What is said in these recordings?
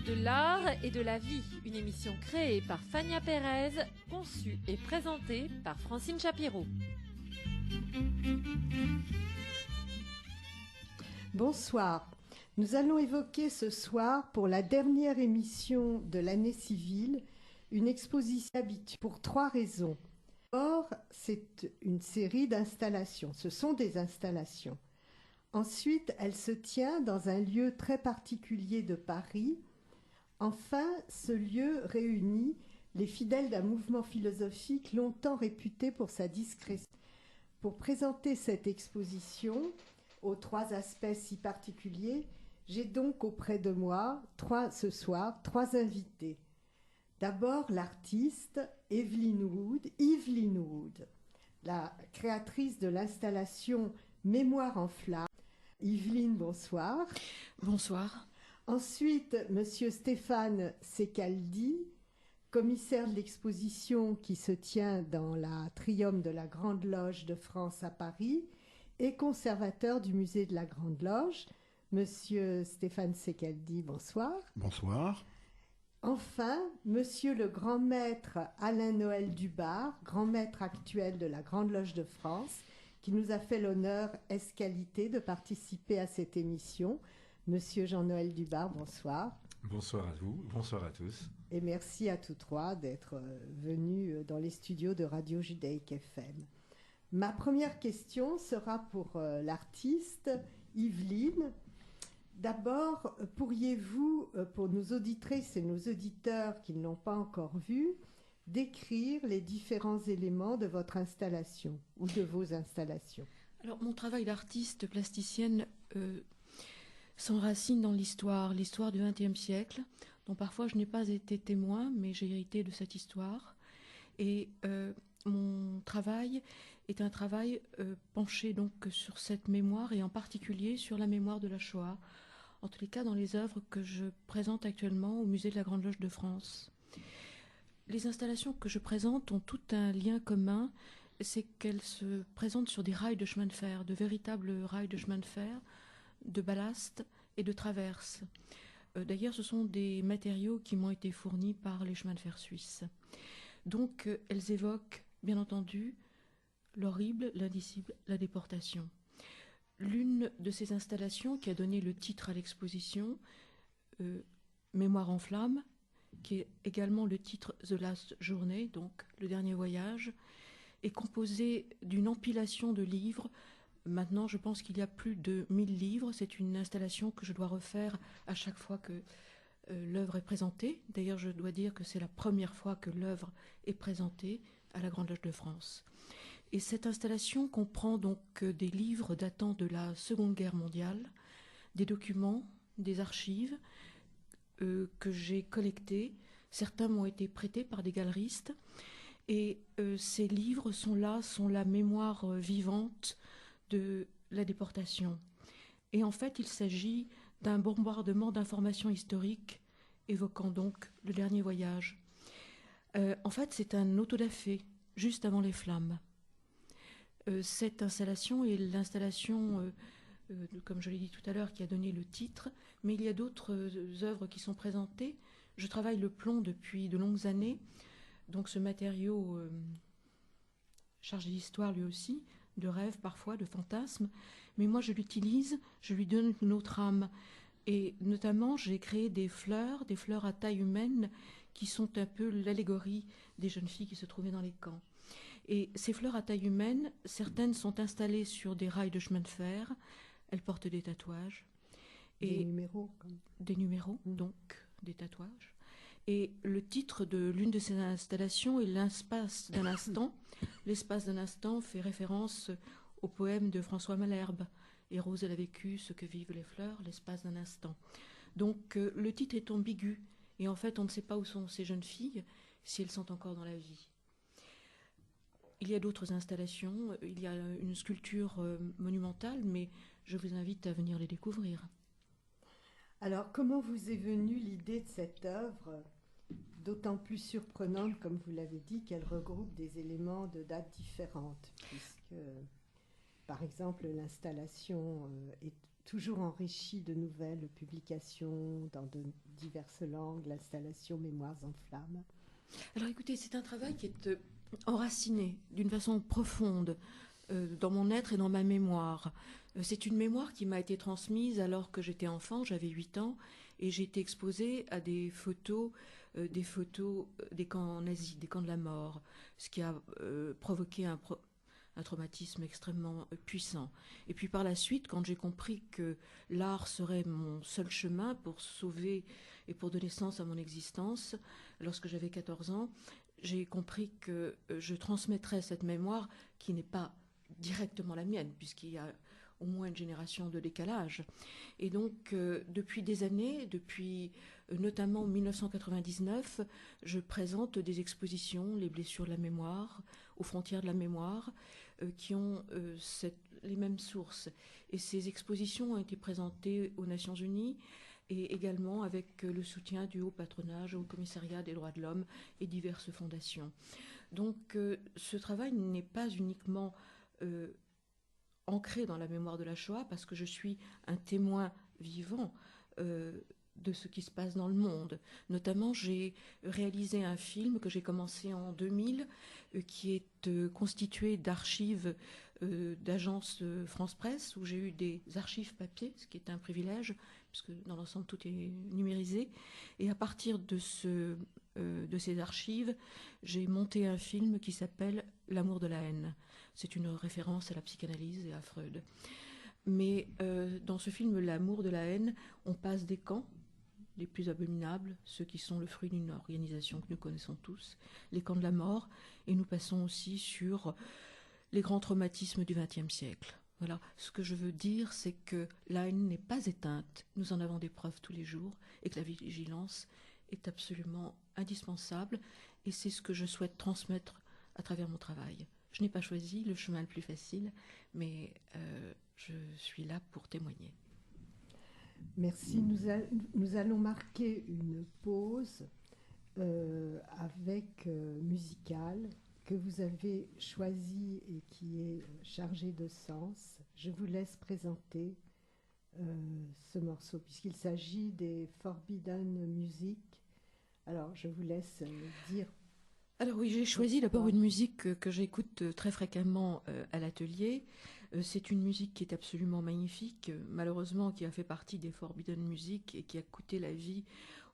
de l'art et de la vie, une émission créée par Fania Pérez, conçue et présentée par Francine Chapiro. Bonsoir. Nous allons évoquer ce soir, pour la dernière émission de l'année civile, une exposition habituelle pour 3 raisons. D'abord, c'est une série d'installations. Ce sont des installations. Ensuite, elle se tient dans un lieu très particulier de Paris. Enfin, ce lieu réunit les fidèles d'un mouvement philosophique longtemps réputé pour sa discrétion. Pour présenter cette exposition, aux 3 aspects si particuliers, j'ai donc auprès de moi, ce soir, 3 invités. D'abord, l'artiste Yveline Wood, la créatrice de l'installation Mémoire en flammes. Yveline, bonsoir. Bonsoir. Ensuite, monsieur Stéphane Secaldi, commissaire de l'exposition qui se tient dans l'atrium de la Grande Loge de France à Paris et conservateur du musée de la Grande Loge. Monsieur Stéphane Secaldi, bonsoir. Bonsoir. Enfin, monsieur le grand maître Alain-Noël Dubar, grand maître actuel de la Grande Loge de France, qui nous a fait l'honneur ès-qualité de participer à cette émission. Monsieur Jean-Noël Dubar, bonsoir. Bonsoir à vous, bonsoir à tous. Et merci à tous 3 d'être venus dans les studios de Radio Judaïque FM. Ma première question sera pour l'artiste Yveline. D'abord, pourriez-vous, pour nos auditrices et nos auditeurs qui ne l'ont pas encore vu, décrire les différents éléments de votre installation ou de vos installations? Alors, mon travail d'artiste plasticienne s'enracine dans l'histoire du XXe siècle, dont parfois je n'ai pas été témoin, mais j'ai hérité de cette histoire. Et mon travail est un travail penché donc sur cette mémoire, et en particulier sur la mémoire de la Shoah, en tous les cas dans les œuvres que je présente actuellement au musée de la Grande Loge de France. Les installations que je présente ont tout un lien commun, c'est qu'elles se présentent sur des rails de chemin de fer, de véritables rails de chemin de fer, de ballast et de traverse. D'ailleurs, ce sont des matériaux qui m'ont été fournis par les chemins de fer suisses. Donc, elles évoquent, bien entendu, l'horrible, l'indicible, la déportation. L'une de ces installations qui a donné le titre à l'exposition, Mémoire en flammes, qui est également le titre The Last Journey, donc le dernier voyage, est composée d'une empilation de livres. Maintenant, je pense qu'il y a plus de 1000 livres. C'est une installation que je dois refaire à chaque fois que l'œuvre est présentée. D'ailleurs, je dois dire que c'est la première fois que l'œuvre est présentée à la Grande Loge de France. Et cette installation comprend donc des livres datant de la Seconde Guerre mondiale, des documents, des archives que j'ai collectés. Certains m'ont été prêtés par des galeristes. Et ces livres sont la mémoire vivante de la déportation. Et en fait, il s'agit d'un bombardement d'informations historiques évoquant donc le dernier voyage. En fait, c'est un autodafé, juste avant les flammes. Cette installation est l'installation, comme je l'ai dit tout à l'heure, qui a donné le titre, mais il y a d'autres œuvres qui sont présentées. Je travaille le plomb depuis de longues années, donc ce matériau chargé d'histoire lui aussi, de rêves parfois, de fantasmes, mais moi je l'utilise, je lui donne une autre âme. Et notamment, j'ai créé des fleurs à taille humaine, qui sont un peu l'allégorie des jeunes filles qui se trouvaient dans les camps. Et ces fleurs à taille humaine, certaines sont installées sur des rails de chemin de fer, elles portent des tatouages. Des numéros. Des numéros, donc des tatouages. Et le titre de l'une de ces installations est l'espace d'un instant. L'espace d'un instant fait référence au poème de François Malherbe. Et Rose, elle a vécu ce que vivent les fleurs, l'espace d'un instant. Donc le titre est ambigu. Et en fait, on ne sait pas où sont ces jeunes filles, si elles sont encore dans la vie. Il y a d'autres installations. Il y a une sculpture monumentale, mais je vous invite à venir les découvrir. Alors, comment vous est venue l'idée de cette œuvre, d'autant plus surprenante, comme vous l'avez dit, qu'elle regroupe des éléments de dates différentes, puisque, par exemple, l'installation est toujours enrichi de nouvelles publications dans de diverses langues, l'installation Mémoires en flammes. Alors écoutez, c'est un travail qui est enraciné d'une façon profonde dans mon être et dans ma mémoire. C'est une mémoire qui m'a été transmise alors que j'étais enfant, j'avais 8 ans, et j'ai été exposée à des photos des camps nazis, des camps de la mort, ce qui a provoqué un traumatisme extrêmement puissant. Et puis par la suite, quand j'ai compris que l'art serait mon seul chemin pour sauver et pour donner sens à mon existence, lorsque j'avais 14 ans, j'ai compris que je transmettrais cette mémoire qui n'est pas directement la mienne, puisqu'il y a au moins une génération de décalage. Et donc, depuis des années, depuis notamment 1999, je présente des expositions, les blessures de la mémoire, aux frontières de la mémoire, qui ont les mêmes sources. Et ces expositions ont été présentées aux Nations Unies et également avec le soutien du Haut Patronage, au Commissariat des droits de l'homme et diverses fondations. Donc, ce travail n'est pas uniquement ancré dans la mémoire de la Shoah, parce que je suis un témoin vivant de ce qui se passe dans le monde. Notamment, j'ai réalisé un film que j'ai commencé en 2000, qui est constitué d'archives d'agences France Presse, où j'ai eu des archives papier, ce qui est un privilège, puisque dans l'ensemble tout est numérisé. Et à partir de ces archives, j'ai monté un film qui s'appelle L'amour de la haine. C'est une référence à la psychanalyse et à Freud. Mais dans ce film, L'amour de la haine, on passe des camps les plus abominables, ceux qui sont le fruit d'une organisation que nous connaissons tous, les camps de la mort, et nous passons aussi sur les grands traumatismes du XXe siècle. Voilà, ce que je veux dire, c'est que la haine n'est pas éteinte, nous en avons des preuves tous les jours, et que la vigilance est absolument indispensable, et c'est ce que je souhaite transmettre à travers mon travail. Je n'ai pas choisi le chemin le plus facile, mais je suis là pour témoigner. Merci. Nous allons marquer une pause avec musicale que vous avez choisie et qui est chargée de sens. Je vous laisse présenter ce morceau puisqu'il s'agit des Forbidden Music. Alors, je vous laisse dire. Alors oui, j'ai choisi d'abord une musique que j'écoute très fréquemment à l'atelier. C'est une musique qui est absolument magnifique, malheureusement qui a fait partie des Forbidden Music et qui a coûté la vie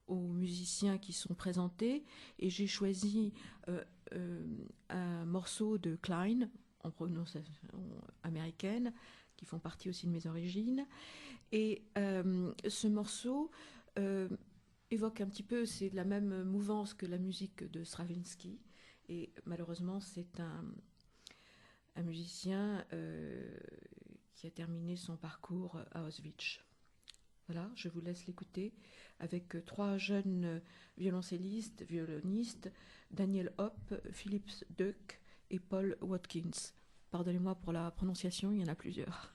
aux musiciens qui sont présentés. Et j'ai choisi un morceau de Klein, en prononciation américaine, qui font partie aussi de mes origines. Et ce morceau évoque un petit peu, c'est de la même mouvance que la musique de Stravinsky. Et malheureusement, c'est un musicien qui a terminé son parcours à Auschwitz. Voilà, je vous laisse l'écouter avec 3 jeunes violonistes, Daniel Hopp, Philippe Duck et Paul Watkins. Pardonnez-moi pour la prononciation, il y en a plusieurs.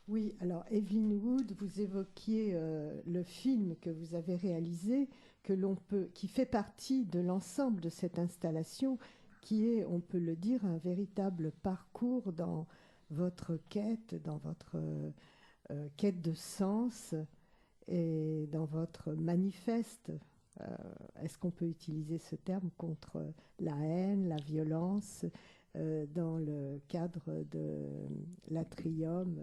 Oui, alors Evelyn Wood, vous évoquiez le film que vous avez réalisé, qui fait partie de l'ensemble de cette installation, qui est, on peut le dire, un véritable parcours dans votre quête, dans votre quête de sens et dans votre manifeste. Est-ce qu'on peut utiliser ce terme contre la haine, la violence, dans le cadre de l'atrium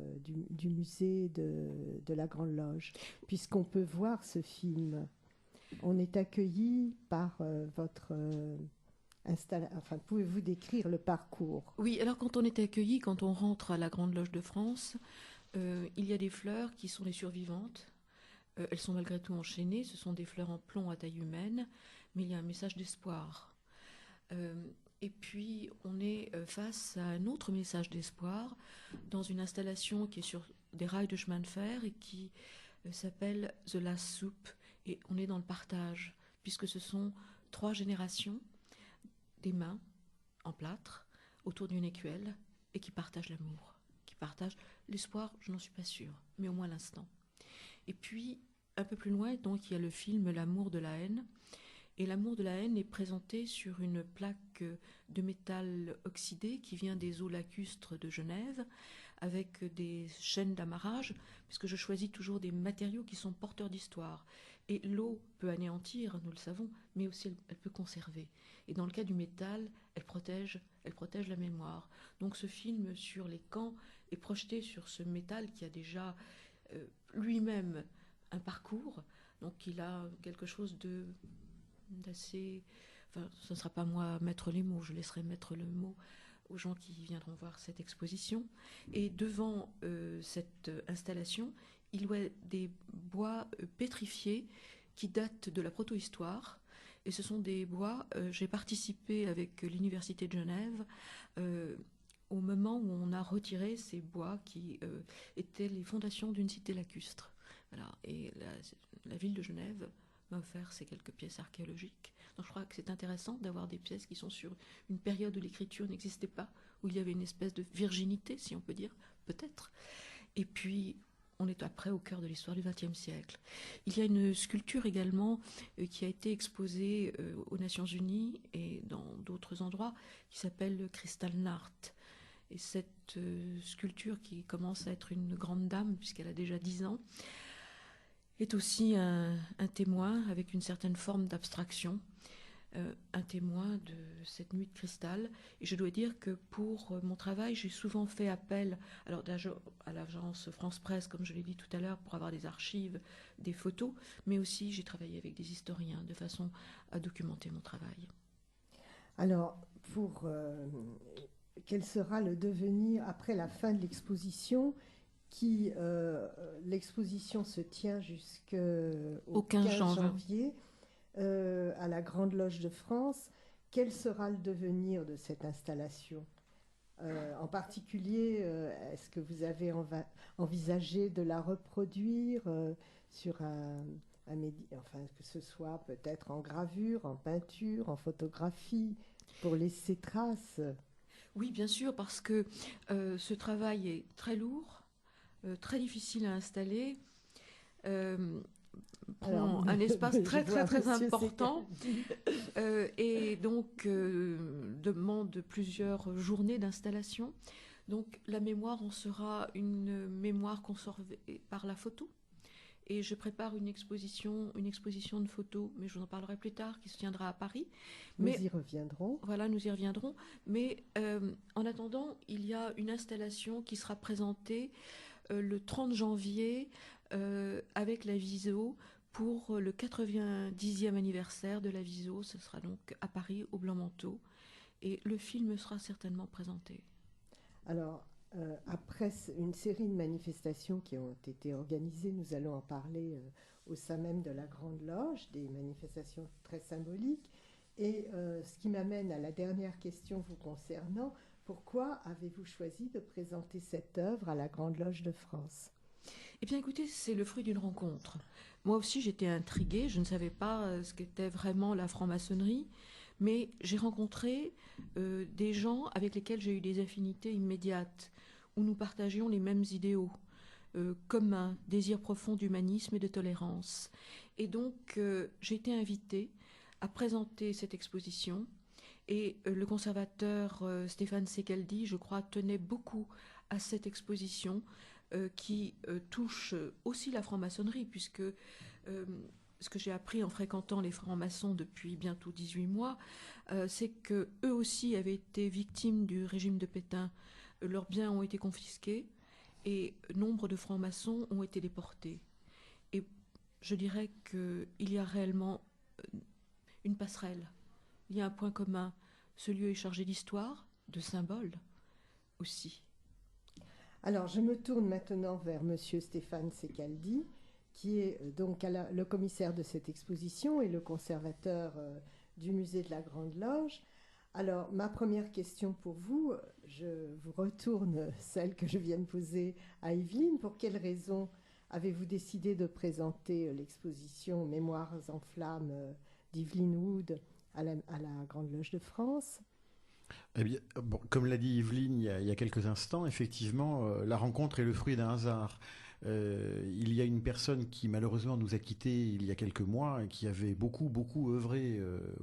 du musée de la Grande Loge, puisqu'on peut voir ce film. On est accueilli par votre installation. Enfin, pouvez-vous décrire le parcours? Oui, alors quand on est accueilli, quand on rentre à la Grande Loge de France, il y a des fleurs qui sont les survivantes. Elles sont malgré tout enchaînées, ce sont des fleurs en plomb à taille humaine, mais il y a un message d'espoir. Et puis, on est face à un autre message d'espoir dans une installation qui est sur des rails de chemin de fer et qui s'appelle The Last Soup. Et on est dans le partage, puisque ce sont 3 générations, des mains en plâtre, autour d'une écuelle, et qui partagent l'amour, qui partagent l'espoir, je n'en suis pas sûre, mais au moins l'instant. Et puis, un peu plus loin, donc, il y a le film L'amour de la haine. Et l'amour de la haine est présenté sur une plaque de métal oxydé qui vient des eaux lacustres de Genève, avec des chaînes d'amarrage, puisque je choisis toujours des matériaux qui sont porteurs d'histoire. Et l'eau peut anéantir, nous le savons, mais aussi elle peut conserver. Et dans le cas du métal, elle protège la mémoire. Donc ce film sur les camps est projeté sur ce métal qui a déjà lui-même un parcours, donc il a quelque chose d'assez... Enfin, ce ne sera pas moi à mettre les mots, je laisserai mettre le mot aux gens qui viendront voir cette exposition. Et devant cette installation, il y a des bois pétrifiés qui datent de la protohistoire. Et ce sont des bois, j'ai participé avec l'Université de Genève au moment où on a retiré ces bois qui étaient les fondations d'une cité lacustre. Voilà. Et la ville de Genève m'a offert ces quelques pièces archéologiques. Donc je crois que c'est intéressant d'avoir des pièces qui sont sur une période où l'écriture n'existait pas, où il y avait une espèce de virginité, si on peut dire, peut-être. Et puis, on est après au cœur de l'histoire du XXe siècle. Il y a une sculpture également qui a été exposée aux Nations Unies et dans d'autres endroits, qui s'appelle Kristallnacht. Et cette sculpture, qui commence à être une grande dame, puisqu'elle a déjà 10 ans, est aussi un témoin avec une certaine forme d'abstraction, un témoin de cette nuit de cristal. Et je dois dire que pour mon travail, j'ai souvent fait appel à l'agence France Presse, comme je l'ai dit tout à l'heure, pour avoir des archives, des photos, mais aussi j'ai travaillé avec des historiens de façon à documenter mon travail. Alors, quel sera le devenir après la fin de l'exposition l'exposition se tient jusqu'au 15 janvier à la Grande Loge de France. Quel sera le devenir de cette installation? En particulier, est-ce que vous avez envisagé de la reproduire sur enfin, que ce soit peut-être en gravure, en peinture, en photographie, pour laisser trace? Oui, bien sûr, parce que ce travail est très lourd, très difficile à installer, prend un espace très important et donc demande plusieurs journées d'installation. Donc la mémoire en sera une mémoire conservée par la photo. Et je prépare une exposition de photos, mais je vous en parlerai plus tard, qui se tiendra à Paris. Nous y reviendrons. Voilà, nous y reviendrons. Mais en attendant, il y a une installation qui sera présentée le 30 janvier avec la Viso pour le 90e anniversaire de la Viso. Ce sera donc à Paris, au Blanc-Manteau. Et le film sera certainement présenté. Alors, après une série de manifestations qui ont été organisées, nous allons en parler au sein même de la Grande Loge, des manifestations très symboliques. Et ce qui m'amène à la dernière question vous concernant, pourquoi avez-vous choisi de présenter cette œuvre à la Grande Loge de France? Eh bien écoutez, c'est le fruit d'une rencontre. Moi aussi j'étais intriguée, je ne savais pas ce qu'était vraiment la franc-maçonnerie, mais j'ai rencontré des gens avec lesquels j'ai eu des affinités immédiates, où nous partagions les mêmes idéaux. commun, désir profond d'humanisme et de tolérance. Et donc, j'ai été invitée à présenter cette exposition. Et le conservateur Stéphane Secaldi, je crois, tenait beaucoup à cette exposition qui touche aussi la franc-maçonnerie, puisque ce que j'ai appris en fréquentant les francs-maçons depuis bientôt 18 mois, c'est qu'eux aussi avaient été victimes du régime de Pétain. Leurs biens ont été confisqués et nombre de francs-maçons ont été déportés. Et je dirais qu'il y a réellement une passerelle. Il y a un point commun. Ce lieu est chargé d'histoire, de symboles aussi. Alors, je me tourne maintenant vers Monsieur Stéphane Secaldi, qui est donc le commissaire de cette exposition et le conservateur du musée de la Grande Loge. Alors, ma première question pour vous, je vous retourne celle que je viens de poser à Evelyne. Pour quelles raisons avez-vous décidé de présenter l'exposition Mémoires en flammes d'Evelyne Wood à la Grande Loge de France? Eh bien, bon, comme l'a dit Evelyne il y a quelques instants, effectivement, la rencontre est le fruit d'un hasard. Il y a une personne qui malheureusement nous a quittés il y a quelques mois et qui avait beaucoup œuvré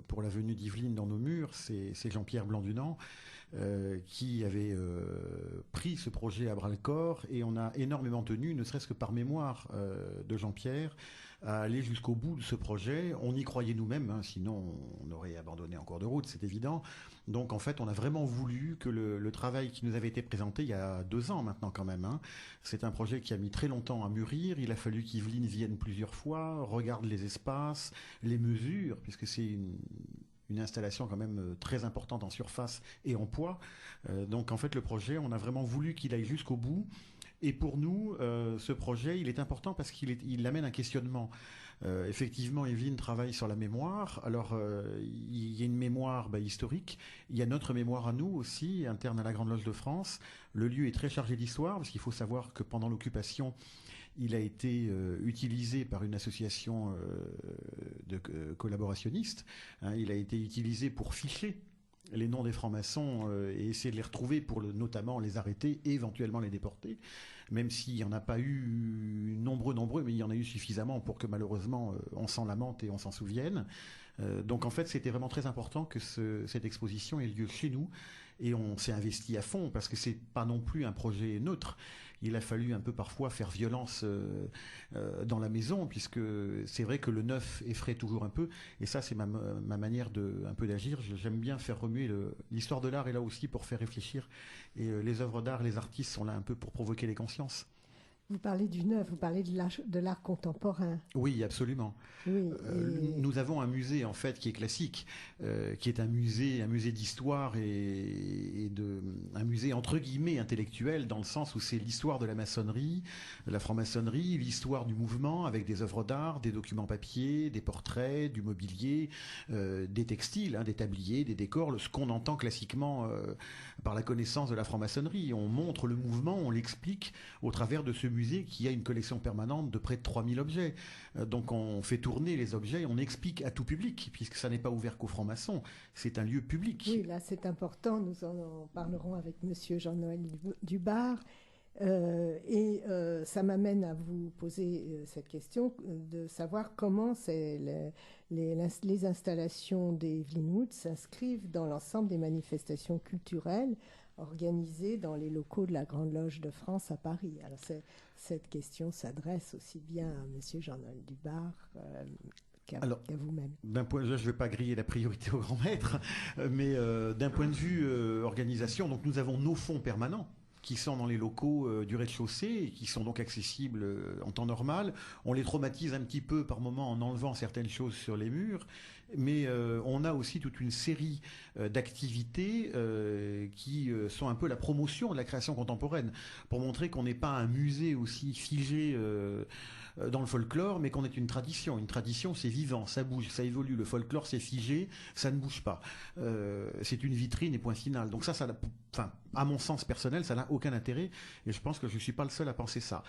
pour la venue d'Evelyne dans nos murs, c'est Jean-Pierre Blanc-Dunant, qui avait pris ce projet à bras-le-corps, et on a énormément tenu, ne serait-ce que par mémoire de Jean-Pierre, à aller jusqu'au bout de ce projet. On y croyait nous-mêmes, hein, sinon on aurait abandonné en cours de route, c'est évident. Donc en fait, on a vraiment voulu que le travail qui nous avait été présenté il y a 2 ans maintenant quand même, hein, c'est un projet qui a mis très longtemps à mûrir. Il a fallu qu'Evelyne vienne plusieurs fois, regarde les espaces, les mesures, puisque c'est une installation quand même très importante en surface et en poids. Donc en fait, le projet, on a vraiment voulu qu'il aille jusqu'au bout. Et pour nous, ce projet, il est important parce qu'il amène un questionnement. Effectivement, Evelyne travaille sur la mémoire. Alors, il y a une mémoire historique. Il y a notre mémoire à nous aussi, interne à la Grande Loge de France. Le lieu est très chargé d'histoire, parce qu'il faut savoir que pendant l'occupation, il a été utilisé par une association de collaborationnistes. Hein, il a été utilisé pour ficher les noms des francs-maçons et essayer de les retrouver pour notamment les arrêter et éventuellement les déporter, même s'il n'y en a pas eu nombreux, mais il y en a eu suffisamment pour que malheureusement on s'en lamente et on s'en souvienne. Donc en fait, c'était vraiment très important que cette exposition ait lieu chez nous, et on s'est investi à fond parce que c'est pas non plus un projet neutre. Il a fallu un peu parfois faire violence dans la maison, puisque c'est vrai que le neuf effraie toujours un peu, et ça c'est ma manière un peu d'agir. J'aime bien faire remuer l'histoire de l'art, est là aussi pour faire réfléchir, et les œuvres d'art, les artistes sont là un peu pour provoquer les consciences. Vous parlez du neuf, vous parlez de l'art contemporain. Oui, absolument. Oui, nous avons un musée en fait qui est classique, qui est un musée d'histoire et un musée entre guillemets intellectuel, dans le sens où c'est l'histoire de la maçonnerie, de la franc-maçonnerie, l'histoire du mouvement avec des œuvres d'art, des documents papier, des portraits, du mobilier, des textiles, hein, des tabliers, des décors, ce qu'on entend classiquement par la connaissance de la franc-maçonnerie. On montre le mouvement, on l'explique au travers de ce musée qui a une collection permanente de près de 3000 objets. Donc on fait tourner les objets, on explique à tout public, puisque ça n'est pas ouvert qu'aux francs-maçons, c'est un lieu public. Oui, là c'est important, nous en parlerons avec Monsieur Jean-Noël Dubar. Ça m'amène à vous poser cette question de savoir comment les installations d'Evelyne Wood s'inscrivent dans l'ensemble des manifestations culturelles organisées dans les locaux de la Grande Loge de France à Paris. Alors cette question s'adresse aussi bien à Monsieur Jean-Noël Dubar qu'à vous-même. D'un point, je ne vais pas griller la priorité au grand maître, mais d'un point de vue organisation, donc nous avons nos fonds permanents qui sont dans les locaux du rez-de-chaussée et qui sont donc accessibles en temps normal. On les traumatise un petit peu par moment en enlevant certaines choses sur les murs, mais on a aussi toute une série d'activités qui sont un peu la promotion de la création contemporaine, pour montrer qu'on n'est pas un musée aussi figé dans le folklore, mais qu'on est une tradition. Une tradition, c'est vivant, ça bouge, ça évolue. Le folklore, c'est figé, ça ne bouge pas. C'est une vitrine et point final. Donc ça à mon sens personnel, ça n'a aucun intérêt, et je pense que je ne suis pas le seul à penser ça.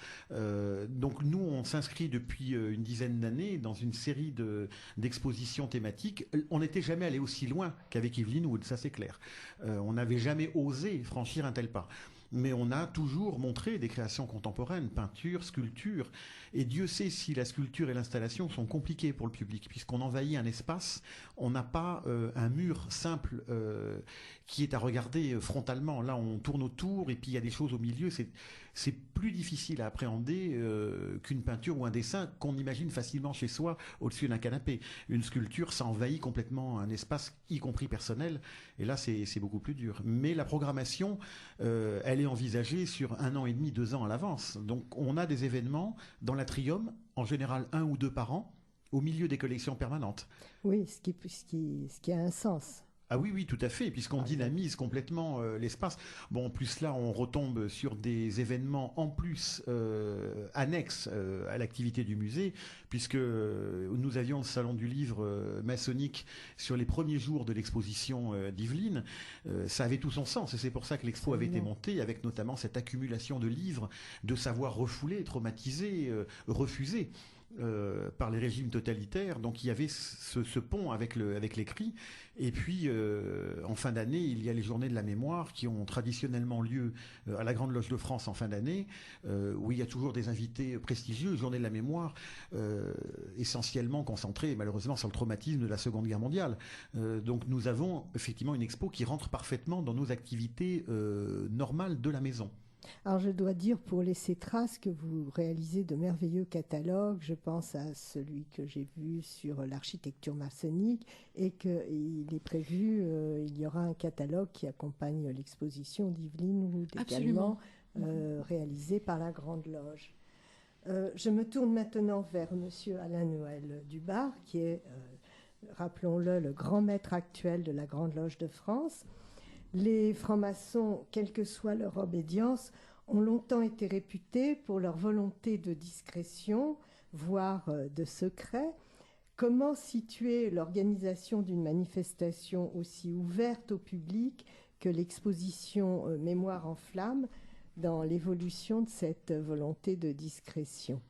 Donc nous, on s'inscrit depuis une dizaine d'années dans une série d'expositions thématiques. On n'était jamais allé aussi loin qu'avec Evelyne Wood, ça c'est clair. On n'avait jamais osé franchir un tel pas. mais on a toujours montré des créations contemporaines, peinture, sculpture, et Dieu sait si la sculpture et l'installation sont compliquées pour le public, puisqu'on envahit un espace, on n'a pas un mur simple qui est à regarder frontalement. Là, on tourne autour, et puis il y a des choses au milieu, c'est plus difficile à appréhender qu'une peinture ou un dessin qu'on imagine facilement chez soi au-dessus d'un canapé. Une sculpture, ça envahit complètement un espace, y compris personnel, et là c'est beaucoup plus dur. Mais la programmation, elle est envisagée sur 1 an et demi, 2 ans à l'avance. Donc on a des événements dans l'Atrium, en général 1 ou 2 par an, au milieu des collections permanentes. Oui, ce qui a un sens. Ah oui, oui, tout à fait, puisqu'on dynamise complètement l'espace. Bon, en plus là, on retombe sur des événements en plus annexes à l'activité du musée, puisque nous avions le salon du livre maçonnique sur les premiers jours de l'exposition d'Yveline. Ça avait tout son sens, et c'est pour ça que l'expo avait été montée, avec notamment cette accumulation de livres, de savoirs refoulés, traumatisés, refusés. Par les régimes totalitaires, donc il y avait ce pont avec l'écrit, et puis en fin d'année il y a les journées de la mémoire qui ont traditionnellement lieu à la Grande Loge de France en fin d'année, où il y a toujours des invités prestigieux, journée de la mémoire essentiellement concentrée malheureusement sur le traumatisme de la Seconde Guerre mondiale, donc nous avons effectivement une expo qui rentre parfaitement dans nos activités normales de la maison. Alors je dois dire, pour laisser trace, que vous réalisez de merveilleux catalogues. Je pense à celui que j'ai vu sur l'architecture maçonnique, et qu'il est prévu, il y aura un catalogue qui accompagne l'exposition d'Yveline Wood, également réalisé par la Grande Loge. Je me tourne maintenant vers Monsieur Alain Noël Dubar, qui est, rappelons-le, le grand maître actuel de la Grande Loge de France. Les francs-maçons, quelle que soit leur obédience, ont longtemps été réputés pour leur volonté de discrétion, voire de secret. Comment situer l'organisation d'une manifestation aussi ouverte au public que l'exposition Mémoire en flammes dans l'évolution de cette volonté de discrétion ?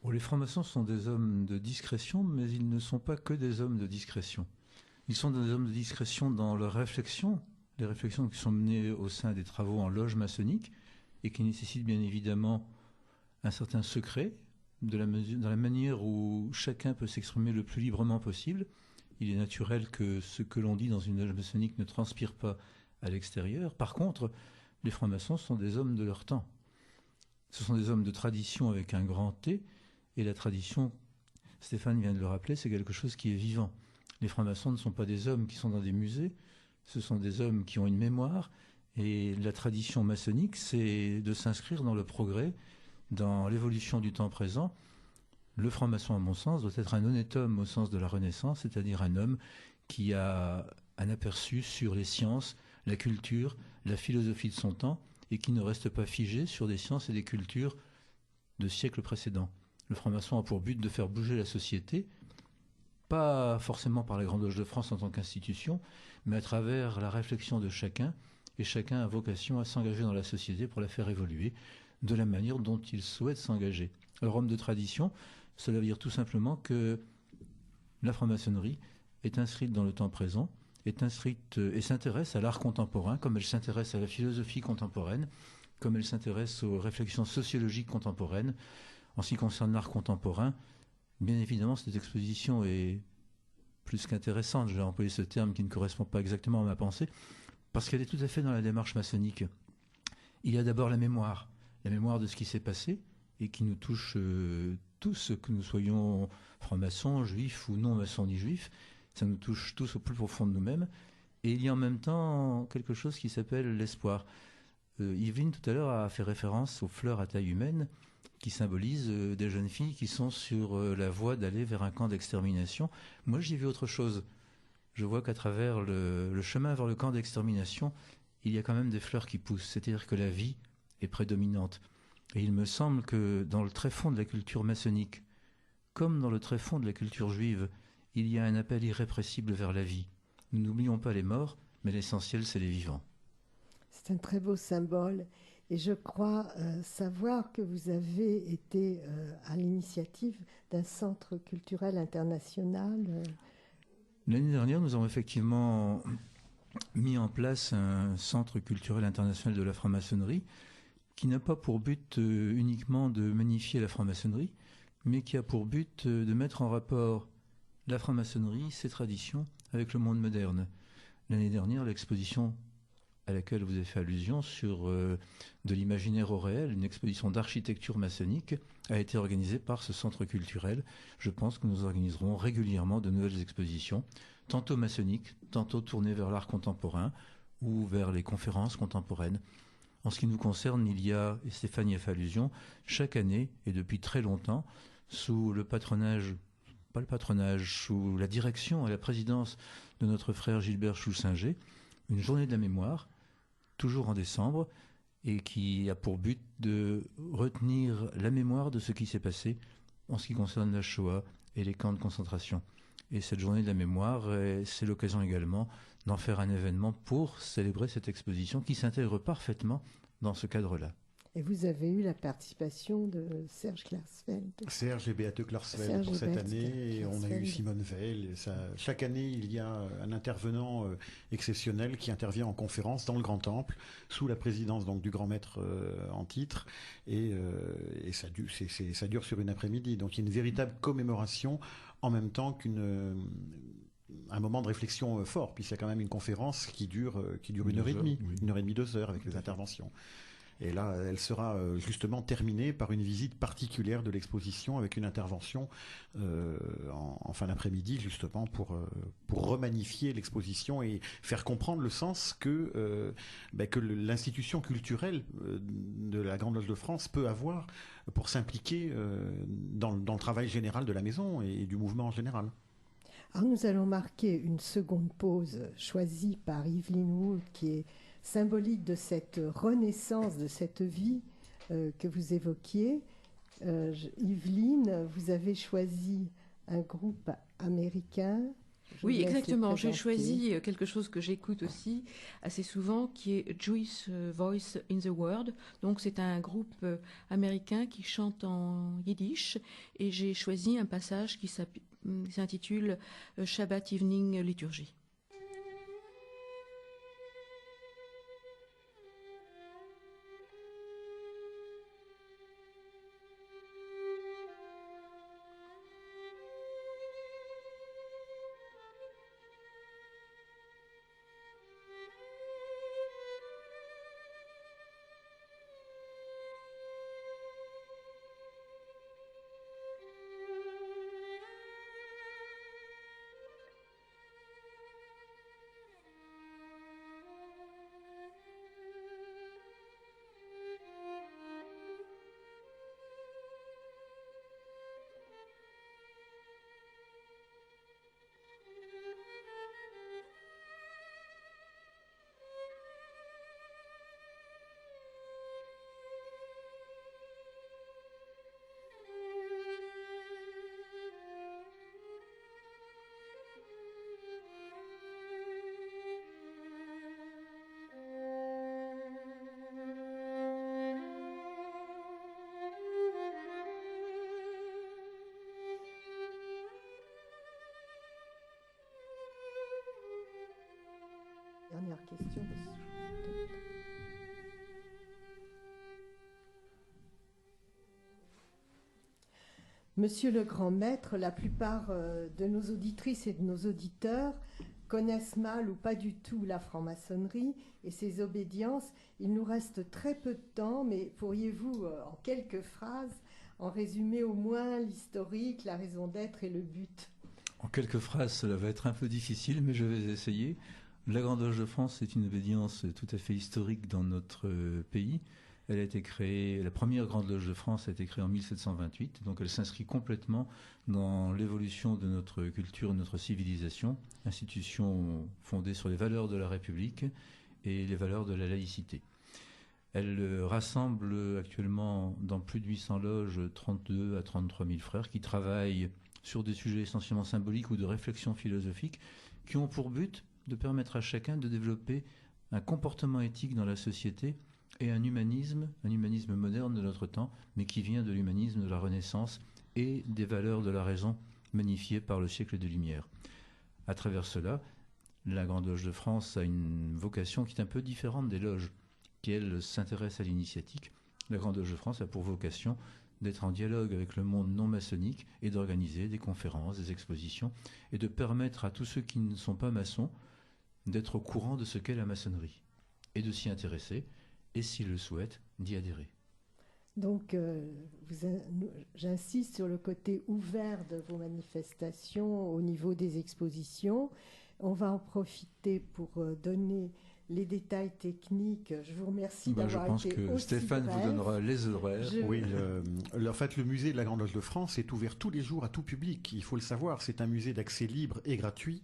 Bon, les francs-maçons sont des hommes de discrétion, mais ils ne sont pas que des hommes de discrétion. Ils sont des hommes de discrétion dans leurs réflexions, les réflexions qui sont menées au sein des travaux en loge maçonnique et qui nécessitent bien évidemment un certain secret dans la manière où chacun peut s'exprimer le plus librement possible. Il est naturel que ce que l'on dit dans une loge maçonnique ne transpire pas à l'extérieur. Par contre, les francs-maçons sont des hommes de leur temps. Ce sont des hommes de tradition avec un grand T, et la tradition, Stéphane vient de le rappeler, c'est quelque chose qui est vivant. Les francs-maçons ne sont pas des hommes qui sont dans des musées, ce sont des hommes qui ont une mémoire, et la tradition maçonnique, c'est de s'inscrire dans le progrès, dans l'évolution du temps présent. Le franc-maçon, à mon sens, doit être un honnête homme au sens de la Renaissance, c'est-à-dire un homme qui a un aperçu sur les sciences, la culture, la philosophie de son temps, et qui ne reste pas figé sur des sciences et des cultures de siècles précédents. Le franc-maçon a pour but de faire bouger la société, pas forcément par la Grande Loge de France en tant qu'institution, mais à travers la réflexion de chacun, et chacun a vocation à s'engager dans la société pour la faire évoluer de la manière dont il souhaite s'engager. Alors, homme de tradition, cela veut dire tout simplement que la franc-maçonnerie est inscrite dans le temps présent, est inscrite et s'intéresse à l'art contemporain, comme elle s'intéresse à la philosophie contemporaine, comme elle s'intéresse aux réflexions sociologiques contemporaines. En ce qui concerne l'art contemporain, bien évidemment, cette exposition est plus qu'intéressante. Je vais employer ce terme qui ne correspond pas exactement à ma pensée, parce qu'elle est tout à fait dans la démarche maçonnique. Il y a d'abord la mémoire de ce qui s'est passé et qui nous touche tous, que nous soyons francs-maçons, juifs ou non maçons ni juifs. Ça nous touche tous au plus profond de nous-mêmes. Et il y a en même temps quelque chose qui s'appelle l'espoir. Yveline, tout à l'heure, a fait référence aux fleurs à taille humaine qui symbolisent des jeunes filles qui sont sur la voie d'aller vers un camp d'extermination. Moi, j'y ai vu autre chose. Je vois qu'à travers le chemin vers le camp d'extermination, il y a quand même des fleurs qui poussent. C'est-à-dire que la vie est prédominante. Et il me semble que dans le tréfonds de la culture maçonnique, comme dans le tréfonds de la culture juive, il y a un appel irrépressible vers la vie. Nous n'oublions pas les morts, mais l'essentiel, c'est les vivants. C'est un très beau symbole. Et je crois savoir que vous avez été à l'initiative d'un centre culturel international. L'année dernière, nous avons effectivement mis en place un centre culturel international de la franc-maçonnerie qui n'a pas pour but uniquement de magnifier la franc-maçonnerie, mais qui a pour but de mettre en rapport la franc-maçonnerie, ses traditions, avec le monde moderne. L'année dernière, l'exposition à laquelle vous avez fait allusion sur de l'imaginaire au réel, une exposition d'architecture maçonnique, a été organisée par ce centre culturel. Je pense que nous organiserons régulièrement de nouvelles expositions, tantôt maçonniques, tantôt tournées vers l'art contemporain ou vers les conférences contemporaines. En ce qui nous concerne, il y a, et Stéphane y a fait allusion, chaque année et depuis très longtemps, sous le patronage, pas le patronage, sous la direction et la présidence de notre frère Gilbert Choulsinger, une journée de la mémoire, toujours en décembre, et qui a pour but de retenir la mémoire de ce qui s'est passé en ce qui concerne la Shoah et les camps de concentration. Et cette journée de la mémoire, c'est l'occasion également d'en faire un événement pour célébrer cette exposition qui s'intègre parfaitement dans ce cadre-là. Et vous avez eu la participation de Serge Klarsfeld. Serge et Beate Klarsfeld pour cette année, et on a eu Simone Veil. Chaque année, il y a un intervenant exceptionnel qui intervient en conférence dans le Grand Temple, sous la présidence donc du grand maître en titre, et ça dure sur une après-midi. Donc il y a une véritable commémoration en même temps un moment de réflexion fort, puisqu'il y a quand même une conférence qui dure 1h30, 1h30, 2 heures avec les interventions. Et là, elle sera justement terminée par une visite particulière de l'exposition avec une intervention en fin d'après-midi, justement pour remagnifier l'exposition et faire comprendre le sens que l'institution culturelle de la Grande Loge de France peut avoir pour s'impliquer dans le travail général de la maison et du mouvement en général. Alors nous allons marquer une seconde pause choisie par Evelyn Wood, qui est symbolique de cette renaissance, de cette vie que vous évoquiez. Yveline, vous avez choisi un groupe américain. Oui, exactement. J'ai choisi quelque chose que j'écoute aussi assez souvent, qui est Jewish Voice in the World. Donc c'est un groupe américain qui chante en yiddish, et j'ai choisi un passage qui s'intitule Shabbat Evening Liturgy. Dernière question. Monsieur le grand maître, la plupart de nos auditrices et de nos auditeurs connaissent mal ou pas du tout la franc-maçonnerie et ses obédiences. Il nous reste très peu de temps, mais pourriez-vous, en quelques phrases, en résumer au moins l'historique, la raison d'être et le but ? En quelques phrases, cela va être un peu difficile, mais je vais essayer. La Grande Loge de France est une obédience tout à fait historique dans notre pays. Elle a été créée, la première Grande Loge de France a été créée en 1728, donc elle s'inscrit complètement dans l'évolution de notre culture, de notre civilisation, institution fondée sur les valeurs de la République et les valeurs de la laïcité. Elle rassemble actuellement dans plus de 800 loges 32 à 33 000 frères qui travaillent sur des sujets essentiellement symboliques ou de réflexion philosophique qui ont pour but de permettre à chacun de développer un comportement éthique dans la société et un humanisme moderne de notre temps, mais qui vient de l'humanisme de la Renaissance et des valeurs de la raison magnifiées par le siècle des Lumières. À travers cela, La Grande Loge de France a une vocation qui est un peu différente des loges qui, elles, s'intéressent à l'initiatique. La Grande Loge de France a pour vocation d'être en dialogue avec le monde non maçonnique et d'organiser des conférences, des expositions et de permettre à tous ceux qui ne sont pas maçons d'être au courant de ce qu'est la maçonnerie et de s'y intéresser et, s'ils le souhaitent, d'y adhérer. Donc, j'insiste sur le côté ouvert de vos manifestations au niveau des expositions. On va en profiter pour donner les détails techniques. Je vous remercie d'avoir été aussi Je pense que Stéphane bref. vous donnera les horaires. Oui, en fait, le musée de la Grande Loge de France est ouvert tous les jours à tout public. Il faut le savoir, c'est un musée d'accès libre et gratuit,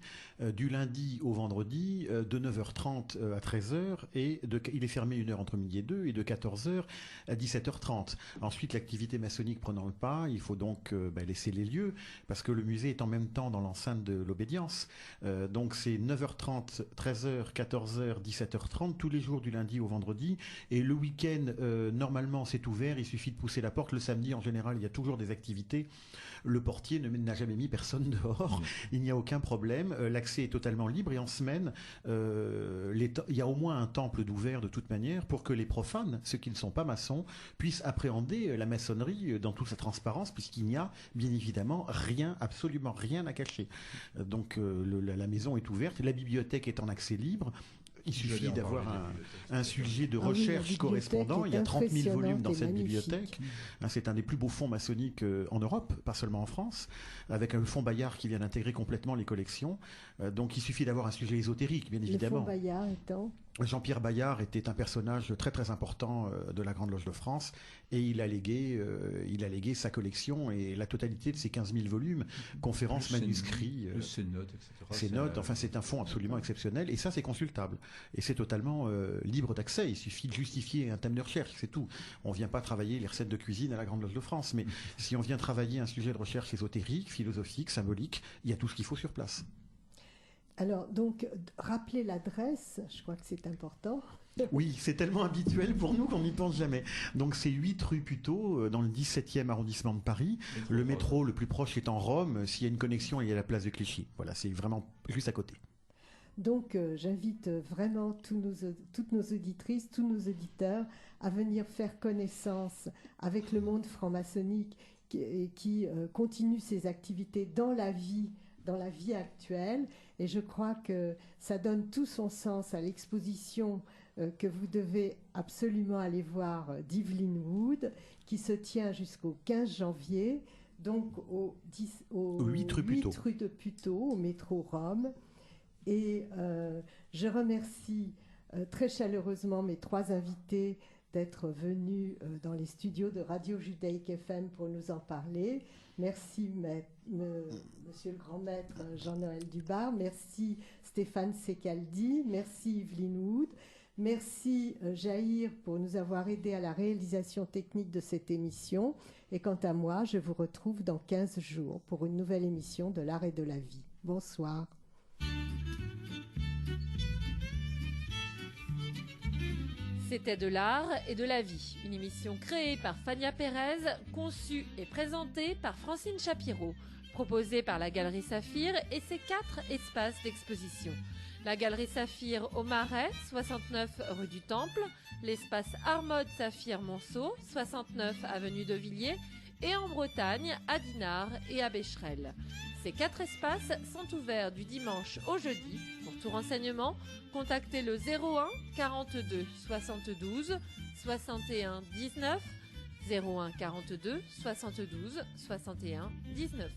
du lundi au vendredi, de 9h30 à 13h, et il est fermé 1 heure entre midi et 2, et de 14h à 17h30. Ensuite, l'activité maçonnique prenant le pas, il faut donc laisser les lieux, parce que le musée est en même temps dans l'enceinte de l'obédience. Donc c'est 9h30, 13h, 14h, 17h30, tous les jours du lundi au vendredi. Et le week-end, normalement, c'est ouvert. Il suffit de pousser la porte. Le samedi, en général, il y a toujours des activités. Le portier n'a jamais mis personne dehors. Il n'y a aucun problème. L'accès est totalement libre. Et en semaine, il y a au moins un temple d'ouvert de toute manière pour que les profanes, ceux qui ne sont pas maçons, puissent appréhender la maçonnerie dans toute sa transparence, puisqu'il n'y a bien évidemment rien, absolument rien à cacher. Donc la maison est ouverte. La bibliothèque est en accès libre. Il suffit d'avoir un sujet de recherche correspondant. Il y a 30 000 volumes dans cette bibliothèque. C'est un des plus beaux fonds maçonniques en Europe, pas seulement en France, avec un fonds Bayard qui vient d'intégrer complètement les collections. Donc il suffit d'avoir un sujet ésotérique, bien évidemment. Le fonds Bayard étant Jean-Pierre Bayard était un personnage très très important de la Grande Loge de France, et il a légué sa collection et la totalité de ses 15 000 volumes, conférences, manuscrits, ses notes, etc. Ses notes, enfin c'est un fonds absolument exceptionnel, et ça c'est consultable. Et c'est totalement libre d'accès, il suffit de justifier un thème de recherche, c'est tout. On ne vient pas travailler les recettes de cuisine à la Grande Loge de France, mais si on vient travailler un sujet de recherche ésotérique, philosophique, symbolique, il y a tout ce qu'il faut sur place. Alors, donc, rappeler l'adresse, je crois que c'est important. Oui, c'est tellement habituel pour nous qu'on n'y pense jamais. Donc, c'est 8 rue Puteaux, dans le 17e arrondissement de Paris. Le métro le plus proche est en Rome. S'il y a une connexion, il y a la place de Clichy. Voilà, c'est vraiment juste à côté. Donc, j'invite vraiment toutes nos auditrices, tous nos auditeurs à venir faire connaissance avec le monde franc-maçonnique qui continue ses activités dans la vie actuelle. Et je crois que ça donne tout son sens à l'exposition que vous devez absolument aller voir d'Evelyn Wood, qui se tient jusqu'au 15 janvier, donc au 8 rue de Puteaux, au métro Rome. Et je remercie très chaleureusement mes 3 invités d'être venus dans les studios de Radio Judaïque FM pour nous en parler. Merci Monsieur le Grand Maître Jean-Noël Dubar, merci Stéphane Secaldi, merci Evelyn Wood, merci Jaïr pour nous avoir aidé à la réalisation technique de cette émission. Et quant à moi, je vous retrouve dans 15 jours pour une nouvelle émission de l'art et de la vie. Bonsoir. C'était De l'art et de la vie, une émission créée par Fania Pérez, conçue et présentée par Francine Chapiro, proposée par la Galerie Saphir et ses 4 espaces d'exposition. La Galerie Saphir au Marais, 69 rue du Temple, l'espace Armode Saphir Monceau, 69 avenue de Villiers, et en Bretagne, à Dinard et à Becherel. Ces 4 espaces sont ouverts du dimanche au jeudi. Pour tout renseignement, contactez le 01 42 72 61 19 01 42 72 61 19.